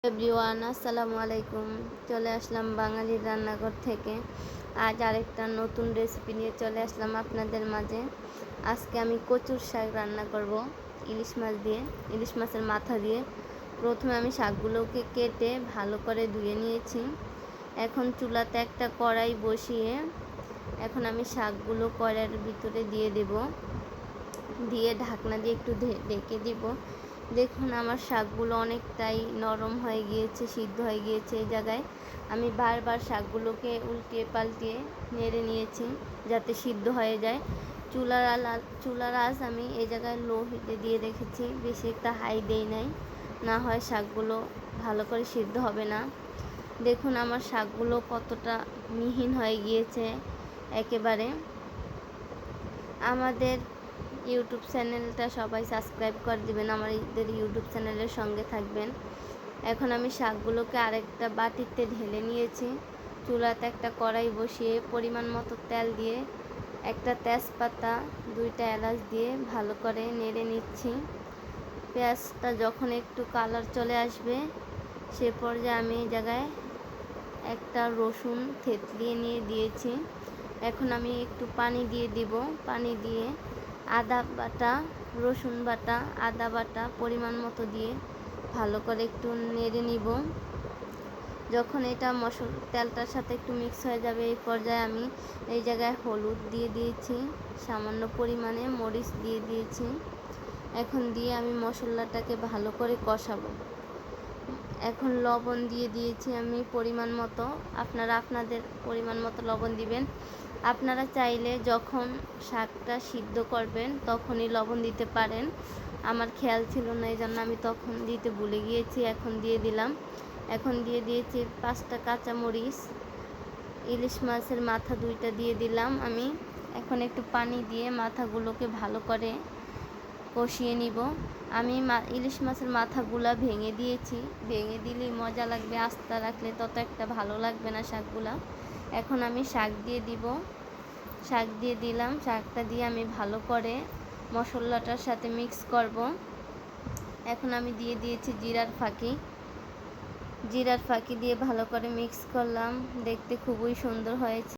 Everyone, আসসালামু আলাইকুম। চলে আসলাম বাঙালির রান্নাঘর থেকে। আজ আরেকটা নতুন রেসিপি নিয়ে চলে আসলাম আপনাদের মাঝে। আজকে আমি কচুর শাক রান্না করব ইলিশ মাছ দিয়ে, ইলিশ মাছের মাথা দিয়ে। প্রথমে আমি শাকগুলোকে কেটে ভালো করে ধুয়ে নিয়েছি। এখন চুলাতে একটা কড়াই বসিয়ে এখন আমি শাকগুলো কড়াইয়ের ভিতরে দিয়ে দেব, দিয়ে ঢাকনা দিয়ে একটু ঢেকে দিব। দেখুন আমার শাকগুলো অনেকটাই নরম হয়ে গিয়েছে, সিদ্ধ হয়ে গিয়েছে। এই জায়গায় আমি বারবার শাকগুলোকে উল্টিয়ে পাল্টিয়ে নেড়ে নিয়েছি যাতে সিদ্ধ হয়ে যায়। চুলার আঁচ আমি এই জায়গায় লো হিটে দিয়ে রেখেছি, বেশি একটা হাই দেই নাই, না হয় শাকগুলো ভালো করে সিদ্ধ হবে না। দেখুন আমার শাকগুলো কতটা মিহিন হয়ে গিয়েছে একেবারে। আমাদের ইউটিউব চ্যানেলটা সবাই সাবস্ক্রাইব করে দেবেন, আমাদের ইউটিউব চ্যানেলের সঙ্গে থাকবেন। এখন আমি শাকগুলোকে আরেকটা বাটিতে ঢেলে নিয়েছি। চুলাতে একটা কড়াই বসিয়ে পরিমাণ মতো তেল দিয়ে একটা তেজপাতা, 2টা এলাচ দিয়ে ভালো করে নেড়ে নিচ্ছি। পেঁয়াজটা যখন একটু কালার চলে আসবে সে পর্যায়ে আমি এই জায়গায় একটা রসুন থেতলিয়ে নিয়ে দিয়েছি। এখন আমি একটু পানি দিয়ে দিব। পানি দিয়ে আদা বাটা, রসুন বাটা, আদা বাটা পরিমাণ মতো দিয়ে ভালো করে একটু নেড়ে নিব। যখন এটা তেলটার সাথে একটু মিক্স হয়ে যাবে এই পর্যায়ে আমি এই জায়গায় হলুদ দিয়ে দিয়েছি, সামান্য পরিমাণে মরিচ দিয়ে দিয়েছি। এখন দিয়ে আমি মশলাটাকে ভালো করে কষাবো। এখন লবণ দিয়ে দিয়েছি আমি পরিমাণ মতো। আপনারা আপনাদের পরিমাণ মতো লবণ দিবেন। আপনারা চাইলে যখন শাকটা সিদ্ধ করবেন তখনই লবণ দিতে পারেন। আমার খেয়াল ছিল না, এই জন্য আমি তখন দিতে ভুলে গিয়েছি, এখন দিয়ে দিলাম। এখন দিয়ে দিয়েছি 5টা কাঁচামরিচ, ইলিশ মাছের মাথা 2টা দিয়ে দিলাম আমি। এখন একটু পানি দিয়ে মাথাগুলোকে ভালো করে কষিয়ে নিব। আমি ইলিশ মাছের মাথাগুলা ভেঙে দিয়েছি, ভেঙে দিলেই মজা লাগবে, আস্তা রাখলে তত একটা ভালো লাগবে না শাকগুলা। এখন আমি শাক দিয়ে দিব, শাক দিয়ে দিলাম। শাকটা দিয়ে আমি ভালো করে মশলাটার সাথে মিক্স করব। এখন আমি দিয়ে দিয়েছি জিরার ফাঁকি দিয়ে ভালো করে মিক্স করলাম। দেখতে খুবই সুন্দর হয়েছে।